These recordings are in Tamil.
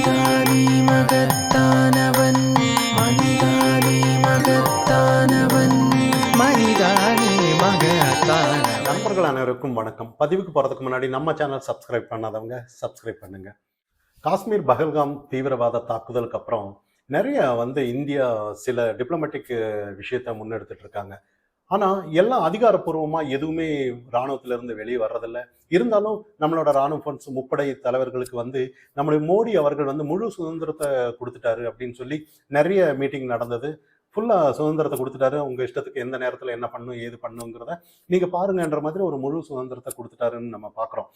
மனிதானே மகத்தானவன், மனிதானே மகத்தானவன், மனிதானே மகத்தானவன். நண்பர்கள் அனைவருக்கும் வணக்கம். பதிவுக்கு போகிறதுக்கு முன்னாடி நம்ம சேனல் சப்ஸ்கிரைப் பண்ணாதவங்க சப்ஸ்கிரைப் பண்ணுங்க. காஷ்மீர் பஹல்காம் தீவிரவாத தாக்குதலுக்கு அப்புறம் நிறைய இந்தியா சில டிப்ளமேட்டிக் விஷயத்தை முன்னெடுத்துட்டு இருக்காங்க. ஆனால் எல்லாம் அதிகாரப்பூர்வமாக எதுவுமே இராணுவத்திலிருந்து வெளியே வர்றதில்லை. இருந்தாலும் நம்மளோட இராணுவ ஃபண்ட்ஸ் முப்படை தலைவர்களுக்கு நம்முடைய மோடி அவர்கள் முழு சுதந்திரத்தை கொடுத்துட்டாரு அப்படின்னு சொல்லி நிறைய மீட்டிங் நடந்தது. ஃபுல்லாக சுதந்திரத்தை கொடுத்துட்டாரு, உங்கள் இஷ்டத்துக்கு எந்த நேரத்தில் என்ன பண்ணும் ஏது பண்ணுங்கிறத நீங்கள் பாருங்கன்ற மாதிரி ஒரு முழு சுதந்திரத்தை கொடுத்துட்டாருன்னு நம்ம பார்க்குறோம்.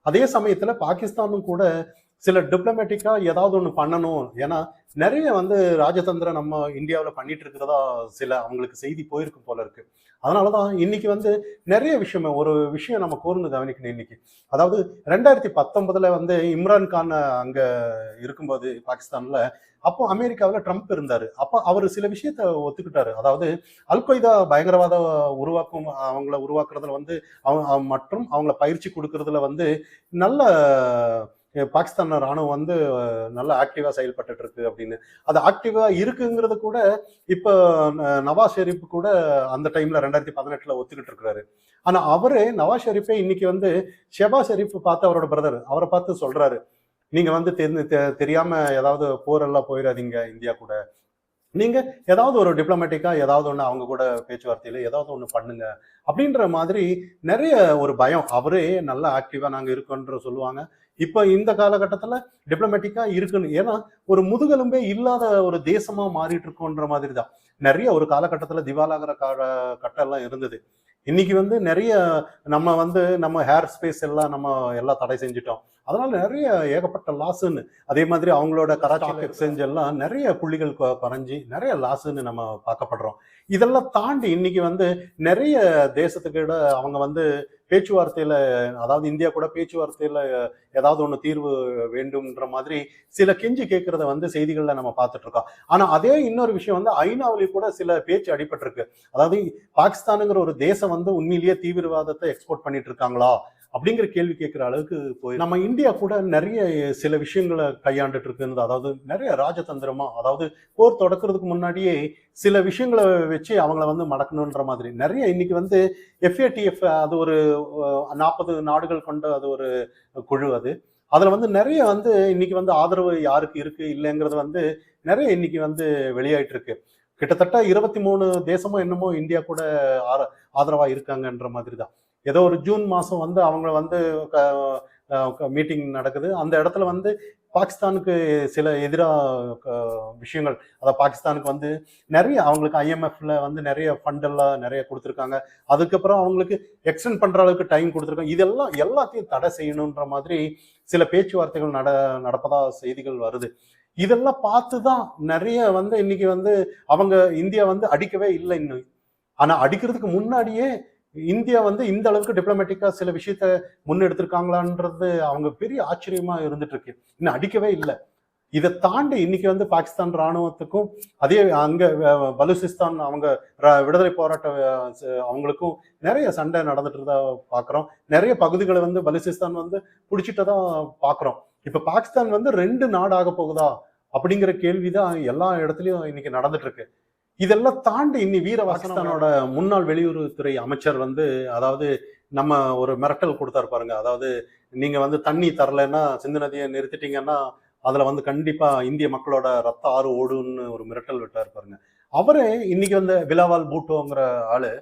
அதே சமயத்தில் பாகிஸ்தானும் கூட சில டிப்ளமேட்டிக்காக ஏதாவது ஒன்று பண்ணணும். ஏன்னா நிறைய ராஜதந்திரம் நம்ம இந்தியாவில் பண்ணிட்டு இருக்கிறதா சில அவங்களுக்கு செய்தி போயிருக்கும் போல இருக்கு. அதனாலதான் இன்னைக்கு நிறைய ஒரு விஷயம் நம்ம கூர்ந்து கவனிக்கணும். இன்னைக்கு அதாவது 2019 இம்ரான் கான் அங்க இருக்கும்போது பாகிஸ்தான்ல, அப்போ அமெரிக்காவில் ட்ரம்ப் இருந்தாரு. அப்போ அவர் சில விஷயத்த ஒத்துக்கிட்டாரு. அதாவது அல்கொய்தா பயங்கரவாத அவங்கள உருவாக்குறதுல மற்றும் அவங்கள பயிற்சி கொடுக்கறதுல நல்ல பாகிஸ்தான் ராணுவம் நல்லா ஆக்டிவா செயல்பட்டு இருக்கு அப்படின்னு. அது ஆக்டிவா இருக்குங்கிறது கூட இப்ப நவாஸ் ஷெரீப் கூட அந்த டைம்ல 2018 ஒத்துக்கிட்டு இருக்கிறாரு. ஆனா அவரே நவாஸ் ஷெரீப்பே இன்னைக்கு ஷெபாஸ் ஷெரீப் பார்த்து அவரோட பிரதர் அவரை பார்த்து சொல்றாரு, நீங்க தெரியாம ஏதாவது போரெல்லாம் போயிடாதீங்க இந்தியா கூட, நீங்க ஏதாவது ஒரு டிப்ளமேட்டிக்கா ஏதாவது ஒண்ணு அவங்க கூட பேச்சுவார்த்தையில ஏதாவது ஒண்ணு பண்ணுங்க அப்படின்ற மாதிரி நிறைய ஒரு பயம். அவரே நல்லா ஆக்டிவா நாங்க இருக்கோன்ற சொல்லுவாங்க. இப்ப இந்த காலகட்டத்துல டிப்ளமேட்டிக்கா இருக்குன்னு, ஏன்னா ஒரு முதுகெலும்பே இல்லாத ஒரு தேசமா மாறிட்டு இருக்கோன்ற மாதிரி தான். நிறைய ஒரு காலகட்டத்துல திவாலாகிற கட்டம் எல்லாம் இருந்தது. இன்னைக்கு நிறைய நம்ம ஹேர் ஸ்பேஸ் எல்லாம் எல்லாம் தடை செஞ்சுட்டோம். அதனால நிறைய ஏகப்பட்ட லாஸ்ன்னு, அதே மாதிரி அவங்களோட கராச்சி எக்ஸ்சேஞ்ச் எல்லாம் நிறைய புள்ளிகள் குறைஞ்சி நிறைய லாஸ்ன்னு நம்ம பார்க்கப்படுறோம். இதெல்லாம் தாண்டி இன்னைக்கு நிறைய தேசத்துக்கிட்ட அவங்க பேச்சுவார்த்தையில, அதாவது இந்தியா கூட பேச்சுவார்த்தையில ஏதாவது ஒண்ணு தீர்வு வேண்டும்ன்ற மாதிரி சில கெஞ்சி கேட்கறத செய்திகள்ல நம்ம பார்த்துட்டு இருக்கோம். ஆனா அதே இன்னொரு விஷயம் ஐநாவிலேயே கூட சில பேச்சு அடிபட்டிருக்கு. அதாவது பாகிஸ்தானுங்கிற ஒரு தேசம் உண்மையிலேயே தீவிரவாதத்தை எக்ஸ்போர்ட் பண்ணிட்டு இருக்காங்களா அப்படிங்கிற கேள்வி கேட்கிற அளவுக்கு போய் நம்ம இந்தியா கூட நிறைய சில விஷயங்களை கையாண்டுட்டு இருக்குன்னு, அதாவது நிறைய ராஜதந்திரமா, அதாவது போர் தொடக்கிறதுக்கு முன்னாடியே சில விஷயங்களை வச்சு அவங்கள மடக்கணுன்ற மாதிரி நிறைய இன்னைக்கு FATF அது ஒரு 40 நாடுகள் கொண்ட அது ஒரு குழு. அதுல நிறைய இன்னைக்கு ஆதரவு யாருக்கு இருக்கு இல்லைங்கிறது நிறைய இன்னைக்கு வெளியாயிட்டு இருக்கு. கிட்டத்தட்ட 23 தேசமும் என்னமோ இந்தியா கூட ஆதரவா இருக்காங்கன்ற மாதிரி தான். ஏதோ ஒரு ஜூன் மாசம் அவங்க மீட்டிங் நடக்குது. அந்த இடத்துல பாகிஸ்தானுக்கு சில எதிராக விஷயங்கள், அதாவது பாகிஸ்தானுக்கு நிறைய அவங்களுக்கு IMFல நிறைய ஃபண்ட் எல்லாம் நிறைய கொடுத்துருக்காங்க. அதுக்கப்புறம் அவங்களுக்கு எக்ஸ்டெண்ட் பண்ற அளவுக்கு டைம் கொடுத்துருக்காங்க. இதெல்லாம் எல்லாத்தையும் தடை செய்யணுன்ற மாதிரி சில பேச்சுவார்த்தைகள் நடப்பதா செய்திகள் வருது. இதெல்லாம் பார்த்துதான் நிறைய இன்னைக்கு அவங்க இந்தியா அடிக்கவே இல்லை இன்னும். ஆனா அடிக்கிறதுக்கு முன்னாடியே இந்தியா இந்த அளவுக்கு டிப்ளமேட்டிக்கா சில விஷயத்த முன்னெடுத்திருக்காங்களான்றது அவங்க பெரிய ஆச்சரியமா இருந்துட்டு இருக்கு. இன்னும் அடிக்கவே இல்லை. இதை தாண்டி இன்னைக்கு பாகிஸ்தான் ராணுவத்துக்கும் அதே அங்க பலுசிஸ்தான் அவங்க விடுதலை போராட்ட அவங்களுக்கும் நிறைய சண்டை நடந்துட்டு இருந்தா பாக்குறோம். நிறைய பகுதிகளை பலுசிஸ்தான் பிடிச்சிட்டதா பாக்குறோம். இப்ப பாகிஸ்தான் 2 நாடாக போகுதா அப்படிங்கிற கேள்விதான் எல்லா இடத்துலயும் இன்னைக்கு நடந்துட்டு இருக்கு. இதெல்லாம் தாண்டி இன்னி பாகிஸ்தானோட முன்னாள் வெளியுறவுத்துறை அமைச்சர் அதாவது நம்ம ஒரு மிரட்டல் கொடுத்தாரு பாருங்க. அதாவது நீங்க தண்ணி தரலைன்னா, சிந்து நதியை நிறுத்திட்டீங்கன்னா அதுல கண்டிப்பா இந்திய மக்களோட ரத்த ஆறு ஓடுன்னு ஒரு மிரட்டல் விட்டாரு பாருங்க. அவரே இன்னைக்கு பிலாவல் பூட்டோங்கிற ஆளு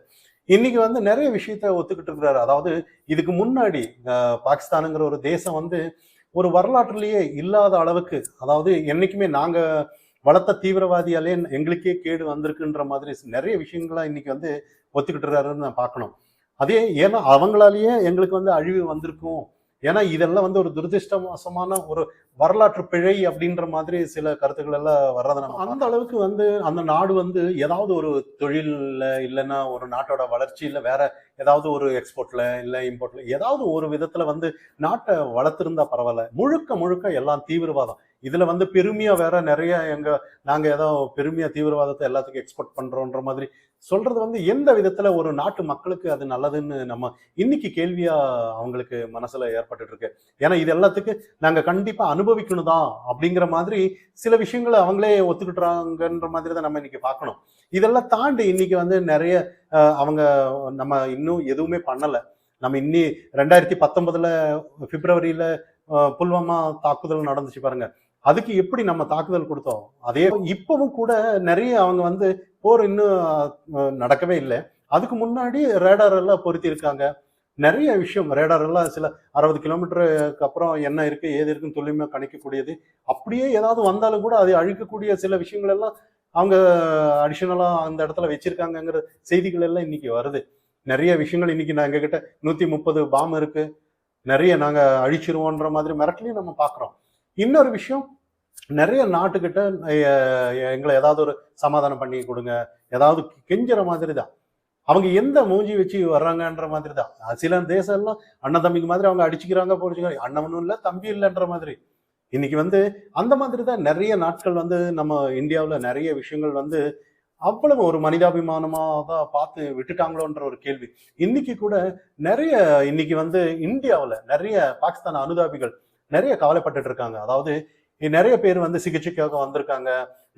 இன்னைக்கு நிறைய விஷயத்த ஒத்துக்கிட்டு இருக்கிறாரு. அதாவது இதுக்கு முன்னாடி பாகிஸ்தானுங்கிற ஒரு தேசம் ஒரு வரலாற்றுலயே இல்லாத அளவுக்கு, அதாவது என்னைக்குமே நாங்க வளர்த்த தீவிரவாதியாலே எங்களுக்கே கேடு வந்திருக்குன்ற மாதிரி நிறைய விஷயங்களா இன்னைக்கு ஒத்துக்கிட்டு இருக்காருன்னு நான் பார்க்கணும். அதே ஏன்னா அவங்களாலேயே எங்களுக்கு அழிவு வந்திருக்கும். ஏன்னா இதெல்லாம் ஒரு துரதிருஷ்டவசமான ஒரு வரலாற்று பிழை அப்படின்ற மாதிரி சில கருத்துக்கள் எல்லாம் வர்றதை நம்ம அந்த அளவுக்கு அந்த நாடு ஏதாவது ஒரு தொழில்ல இல்லைன்னா ஒரு நாட்டோட வளர்ச்சியில வேற ஏதாவது ஒரு எக்ஸ்போர்ட்ல இல்லை இம்போர்ட்ல ஏதாவது ஒரு விதத்துல வந்து நாட்டை வளர்த்திருந்தா பரவாயில்ல. முழுக்க முழுக்க எல்லாம் தீவிரவாதம். இதுல வந்து பெருமையா வேற நிறைய நாங்க ஏதோ பெருமையா தீவிரவாதத்தை எல்லாத்துக்கும் எக்ஸ்போர்ட் பண்றோன்ற மாதிரி சொல்றது வந்து எந்த விதத்துல ஒரு நாட்டு மக்களுக்கு அது நல்லதுன்னு நம்ம இன்னைக்கு கேள்வியா அவங்களுக்கு மனசுல ஏற்பட்டுட்டு இருக்கு. ஏன்னா இது எல்லாத்துக்கு நாங்க கண்டிப்பா அனுபவிக்கணும் தான் அப்படிங்கிற மாதிரி சில விஷயங்களை அவங்களே ஒத்துக்கிட்டுறாங்கன்ற மாதிரி தான் நம்ம இன்னைக்கு பார்க்கணும். இதெல்லாம் தாண்டி இன்னைக்கு வந்து நிறைய அவங்க நம்ம இன்னும் எதுவுமே பண்ணல. நம்ம இன்னி 2019 பிப்ரவரியில புல்வாமா தாக்குதல் நடந்துச்சு பாருங்க. அதுக்கு எப்படி நம்ம தாக்குதல் கொடுத்தோம், அதே இப்பவும் கூட நிறைய அவங்க வந்து போர் இன்னும் நடக்கவே இல்லை. அதுக்கு முன்னாடி ரேடார் எல்லாம் பொருத்தி இருக்காங்க. நிறைய விஷயம் ரேடார் எல்லாம் சில 60 கிலோமீட்டருக்கு அப்புறம் என்ன இருக்கு ஏது இருக்குன்னு துல்லியமா கணிக்கக்கூடியது. அப்படியே ஏதாவது வந்தாலும் கூட அதை அழிக்கக்கூடிய சில விஷயங்கள் எல்லாம் அவங்க அடிஷனலா அந்த இடத்துல வச்சிருக்காங்கிற செய்திகள் எல்லாம் இன்னைக்கு வருது. நிறைய விஷயங்கள் இன்னைக்கு நான் எங்ககிட்ட 130 பாம் இருக்கு, நிறைய நாங்க அழிச்சிருவோன்ற மாதிரி மிரட்டலையும் நம்ம பாக்குறோம். இன்னொரு விஷயம், நிறைய நாட்டுக்கிட்ட எங்களை ஏதாவது ஒரு சமாதானம் பண்ணி கொடுங்க, ஏதாவது கெஞ்சுற மாதிரி தான். அவங்க எந்த மூஞ்சி வச்சு வர்றாங்கன்ற மாதிரி தான். சில தேசம் எல்லாம் அண்ணன் தம்பிக்கு மாதிரி அவங்க அடிச்சுக்கிறாங்க போச்சுக்கிறாங்க, அண்ணவனும் இல்லை தம்பி இல்லைன்ற மாதிரி. இன்னைக்கு வந்து அந்த மாதிரி தான் நிறைய நாட்கள் வந்து நம்ம இந்தியாவில் நிறைய விஷயங்கள் வந்து அவ்வளவு ஒரு மனிதாபிமானமா தான் பார்த்து விட்டுட்டாங்களோன்ற ஒரு கேள்வி இன்னைக்கு கூட நிறைய இன்னைக்கு வந்து இந்தியாவில் நிறைய பாகிஸ்தான் அனுதாபிகள் நிறைய கவலைப்பட்டுட்டு இருக்காங்க. அதாவது நிறைய பேர் வந்து சிகிச்சைக்காக வந்திருக்காங்க,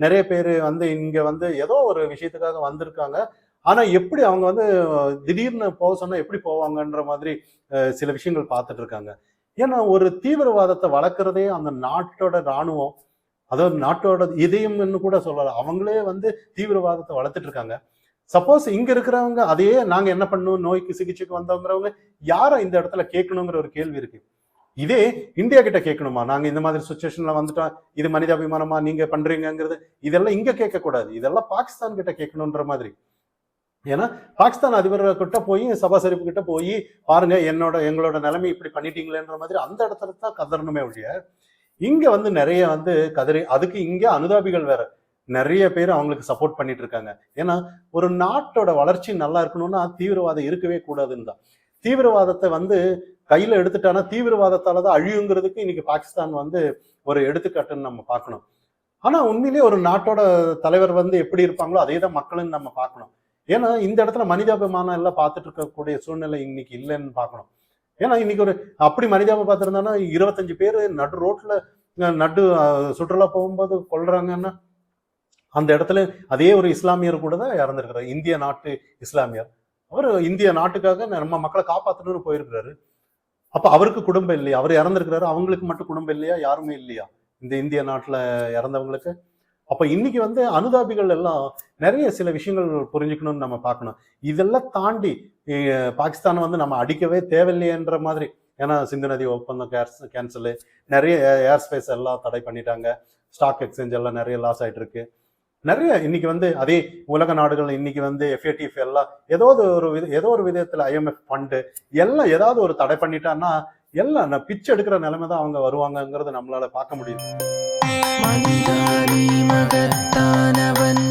நிறைய பேர் வந்து இங்க வந்து ஏதோ ஒரு விஷயத்துக்காக வந்திருக்காங்க. ஆனா எப்படி அவங்க வந்து திடீர்னு போக சொன்னா எப்படி போவாங்கன்ற மாதிரி சில விஷயங்கள் பார்த்துட்டு இருக்காங்க. ஏன்னா ஒரு தீவிரவாதத்தை வளர்க்குறதே அந்த நாட்டோட இராணுவம், அதாவது நாட்டோட இதயம்னு கூட சொல்லலாம். அவங்களே வந்து தீவிரவாதத்தை வளர்த்துட்டு இருக்காங்க. சப்போஸ் இங்க இருக்கிறவங்க அதையே நாங்க என்ன பண்ணணும், நோய்க்கு சிகிச்சைக்கு வந்தவங்கிறவங்க யாரை இந்த இடத்துல கேட்கணுங்கிற ஒரு கேள்வி இருக்கு. இதே இந்தியா கிட்ட கேட்கணுமா, நாங்க இந்த மாதிரி சுச்சுவேஷன்ல வந்துட்டோம், இது மனிதாபிமானமா நீங்க பண்றீங்கிறது, இதெல்லாம் இங்க கேட்க கூடாது, இதெல்லாம் பாகிஸ்தான் கிட்ட கேட்கணுன்ற மாதிரி. ஏன்னா பாகிஸ்தான் அதிபர் கிட்ட போய் சபா ஷெரீப் கிட்ட போய் பாருங்க எங்களோட நிலைமை இப்படி பண்ணிட்டீங்களேன்ற மாதிரி அந்த இடத்துல தான் கதறணுமே ஒழிய இங்க வந்து நிறைய வந்து கதறி அதுக்கு இங்க அனுதாபிகள் வேற நிறைய பேர் அவங்களுக்கு சப்போர்ட் பண்ணிட்டு இருக்காங்க. ஏன்னா ஒரு நாட்டோட வளர்ச்சி நல்லா இருக்கணும்னா தீவிரவாதம் இருக்கவே கூடாதுன்னு தான். தீவிரவாதத்தை வந்து கையில எடுத்துட்டானா தீவிரவாதத்தாலதான் அழியுங்கிறதுக்கு இன்னைக்கு பாகிஸ்தான் வந்து ஒரு எடுத்துக்காட்டுன்னு நம்ம பார்க்கணும். ஆனா உண்மையிலேயே ஒரு நாட்டோட தலைவர் வந்து எப்படி இருப்பாங்களோ அதே தான் மக்கள்னு நம்ம பார்க்கணும். ஏன்னா இந்த இடத்துல மனிதாபிமானம் எல்லாம் பார்த்துட்டு இருக்கக்கூடிய சூழ்நிலை இன்னைக்கு இல்லைன்னு பார்க்கணும். ஏன்னா இன்னைக்கு ஒரு அப்படி மனிதாபம் பார்த்துருந்தானா 25 பேர் நடு ரோட்ல சுற்றுலா போகும்போது கொள்றாங்கன்னா அந்த இடத்துல அதே ஒரு இஸ்லாமியர் கூட தான் இறந்துருக்கிறார். இந்திய நாட்டு இஸ்லாமியர், அவர் இந்திய நாட்டுக்காக நம்ம மக்களை காப்பாற்றணும்னு போயிருக்கிறாரு. அப்ப அவருக்கு குடும்பம் இல்லையா? அவர் இறந்திருக்கிறாரு, அவங்களுக்கு மட்டும் குடும்பம் இல்லையா? யாருமே இல்லையா இந்த இந்திய நாட்டுல இறந்தவங்களுக்கு? அப்ப இன்னைக்கு வந்து அனுதாபிகள் எல்லாம் நிறைய சில விஷயங்கள் புரிஞ்சுக்கணும்னு நம்ம பார்க்கணும். இதெல்லாம் தாண்டி பாகிஸ்தான் வந்து நம்ம அடிக்கவே தேவையில்லையன்ற மாதிரி. ஏன்னா சிந்து நதி ஒப்பந்தம் கேன்சலு, நிறைய ஏர் ஸ்பேஸ் எல்லாம் தடை பண்ணிட்டாங்க, ஸ்டாக் எக்ஸ்சேஞ்ச் எல்லாம் நிறைய லாஸ் ஆயிட்டு இருக்கு. நிறைய இன்னைக்கு வந்து அதே உலக நாடுகள் இன்னைக்கு வந்து FATF எல்லாம் ஏதோ ஒரு விதத்துல IMF ஃபண்டு எல்லாம் ஏதாவது ஒரு தடை பண்ணிட்டான்னா எல்லாம் பிச்சை எடுக்கிற நிலைமை தான் அவங்க வருவாங்கங்கிறது நம்மளால பார்க்க முடியுது. மனிதானி மகத்தானவன்